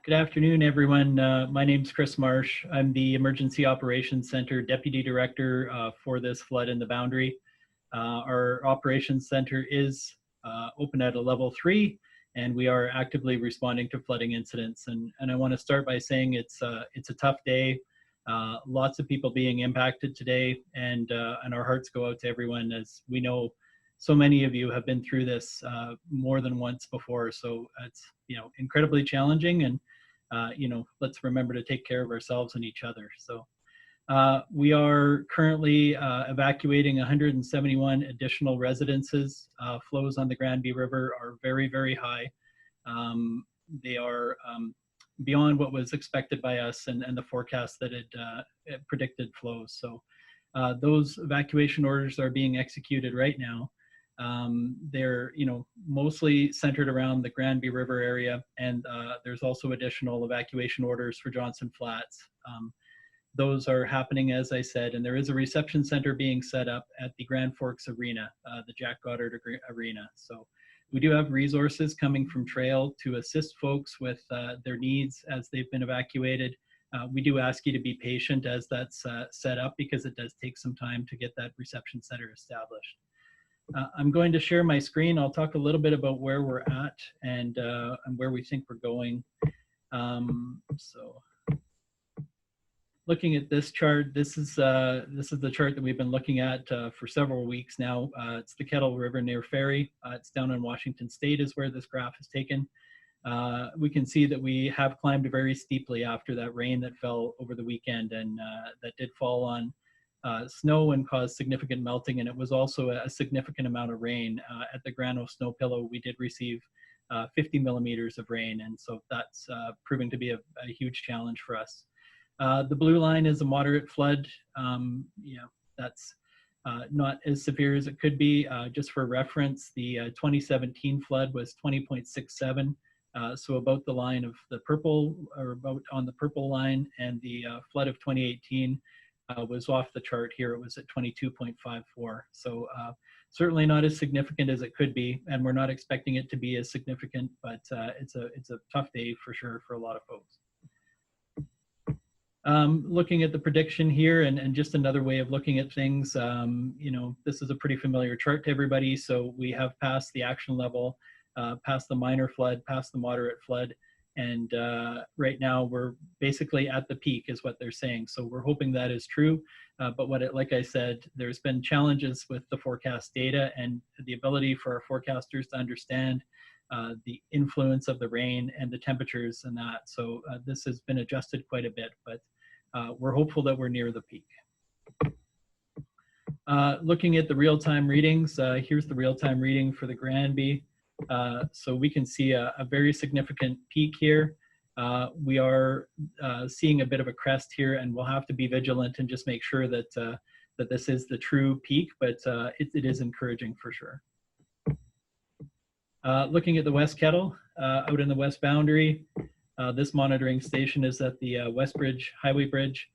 Good afternoon, everyone. My name is Chris Marsh. I'm the Emergency Operations Center Deputy Director for this flood in the Boundary. Our Operations Center is open at a level 3, and we are actively responding to flooding incidents. And I want to start by saying it's a tough day. Lots of people being impacted today, and our hearts go out to everyone, as we know so many of you have been through this more than once before. So it's incredibly challenging, and let's remember to take care of ourselves and each other. So we are currently evacuating 171 additional residences. Flows on the Granby River are very, very high. They are beyond what was expected by us and the forecast that it predicted flows. So those evacuation orders are being executed right now. They're mostly centered around the Granby River area, and there's also additional evacuation orders for Johnson Flats. Those are happening, as I said, and there is a reception center being set up at the Grand Forks Arena, the Jack Goddard Arena. So we do have resources coming from Trail to assist folks with their needs as they've been evacuated. We do ask you to be patient as that's set up, because it does take some time to get that reception center established. I'm going to share my screen. I'll talk a little bit about where we're at and where we think we're going. So looking at this chart, this is the chart that we've been looking at for several weeks now. It's the Kettle River near Ferry. It's down in Washington State is where this graph is taken. We can see that we have climbed very steeply after that rain that fell over the weekend, and that did fall on snow and caused significant melting, and it was also a significant amount of rain. At the Grano Snow Pillow, we did receive 50 millimeters of rain, and so that's proving to be a huge challenge for us. The blue line is a moderate flood. That's not as severe as it could be. Just for reference, the 2017 flood was 20.67, so about the line of the purple, or about on the purple line, and the flood of 2018 was off the chart here. It was at 22.54. So certainly not as significant as it could be, and we're not expecting it to be as significant, but it's a tough day for sure for a lot of folks. Looking at the prediction here, and just another way of looking at things, this is a pretty familiar chart to everybody. So we have passed the action level, past the minor flood, past the moderate flood, and right now we're basically at the peak is what they're saying. So we're hoping that is true, but like I said, there's been challenges with the forecast data and the ability for our forecasters to understand the influence of the rain and the temperatures and that. So this has been adjusted quite a bit, but we're hopeful that we're near the peak. Looking at the real-time readings, here's the real-time reading for the Granby. So we can see a very significant peak here. We are seeing a bit of a crest here, and we'll have to be vigilant and just make sure that that this is the true peak, but it is encouraging for sure. Looking at the West Kettle, out in the West Boundary, this monitoring station is at the West Bridge Highway Bridge.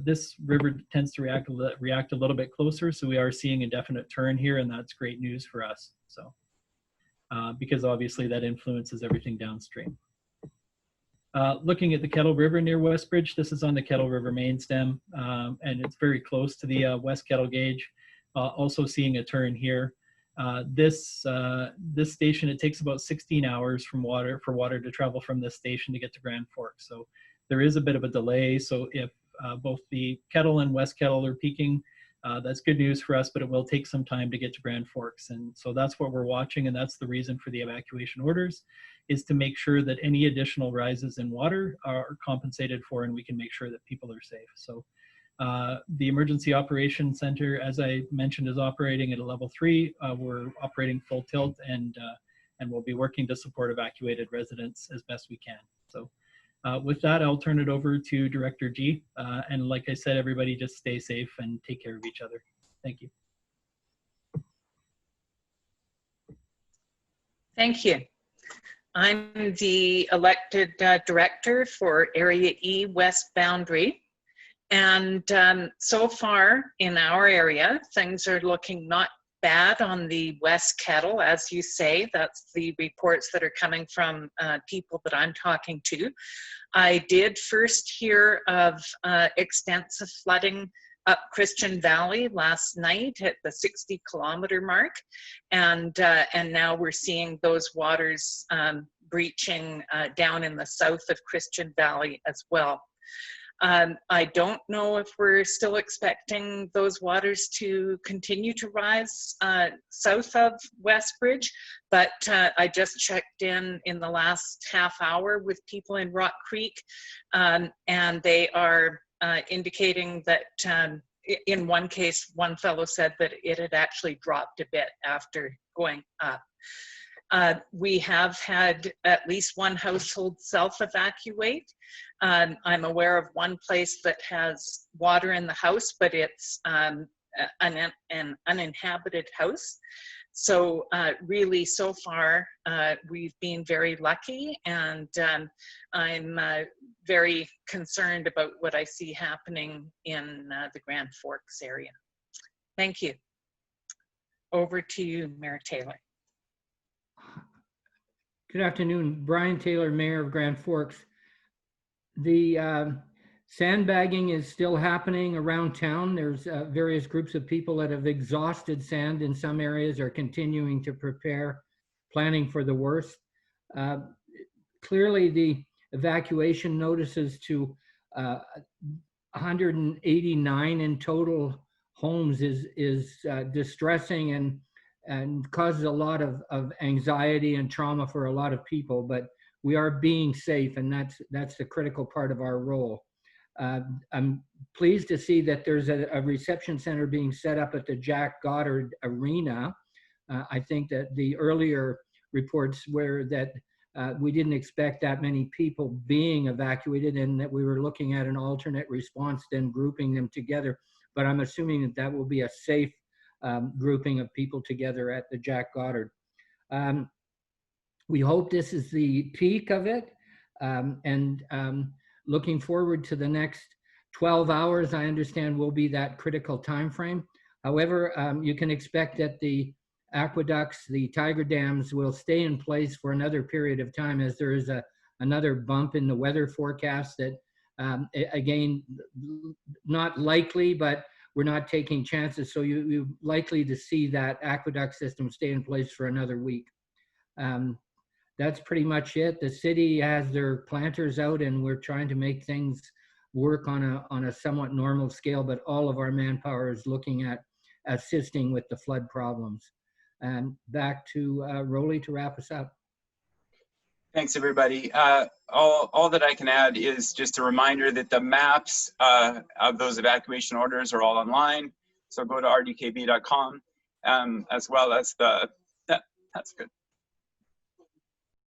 This river tends to react a little bit closer, so we are seeing a definite turn here, and that's great news for us. So. Because obviously that influences everything downstream. Looking at the Kettle River near West Bridge, this is on the Kettle River main stem, and it's very close to the West Kettle gauge. Also seeing a turn here. This station, it takes about 16 hours for water to travel from this station to get to Grand Forks. So there is a bit of a delay. So if both the Kettle and West Kettle are peaking, that's good news for us, but it will take some time to get to Grand Forks. And so that's what we're watching, and that's the reason for the evacuation orders, is to make sure that any additional rises in water are compensated for, and we can make sure that people are safe. So the Emergency Operations Center, as I mentioned, is operating at a level 3. We're operating full tilt, and we'll be working to support evacuated residents as best we can. So with that, I'll turn it over to Director G. And like I said, everybody just stay safe and take care of each other. Thank you. Thank you. I'm the elected director for Area E West Boundary. And so far in our area, things are looking not bad on the West Kettle, as you say. That's the reports that are coming from people that I'm talking to. I did first hear of extensive flooding up Christian Valley last night at the 60-kilometer mark, and now we're seeing those waters breaching down in the south of Christian Valley as well. I don't know if we're still expecting those waters to continue to rise south of Westbridge, but I just checked in the last half hour with people in Rock Creek, and they are indicating that in one case, one fellow said that it had actually dropped a bit after going up. We have had at least one household self-evacuate. I'm aware of one place that has water in the house, but it's an uninhabited house. So really, so far, we've been very lucky, and I'm very concerned about what I see happening in the Grand Forks area. Thank you. Over to you, Mayor Taylor. Good afternoon, Brian Taylor, Mayor of Grand Forks. The sandbagging is still happening around town. There's various groups of people that have exhausted sand in some areas, are continuing to prepare, planning for the worst. Clearly, the evacuation notices to 189 in total homes is distressing and causes a lot of anxiety and trauma for a lot of people, but we are being safe, and that's the critical part of our role. I'm pleased to see that there's a reception center being set up at the Jack Goddard Arena. I think that the earlier reports were that we didn't expect that many people being evacuated, and that we were looking at an alternate response, then grouping them together. But I'm assuming that that will be a safe grouping of people together at the Jack Goddard. We hope this is the peak of it, and looking forward to the next 12 hours, I understand, will be that critical time frame. However, you can expect that the aqueducts, the tiger dams, will stay in place for another period of time, as there is another bump in the weather forecast that, again, not likely, but we're not taking chances. So you're likely to see that aqueduct system stay in place for another week. That's pretty much it. The city has their planters out, and we're trying to make things work on a somewhat normal scale, but all of our manpower is looking at assisting with the flood problems. And back to Roly to wrap us up. Thanks, everybody. All that I can add is just a reminder that the maps of those evacuation orders are all online. So go to rdkb.com, as well as that's good.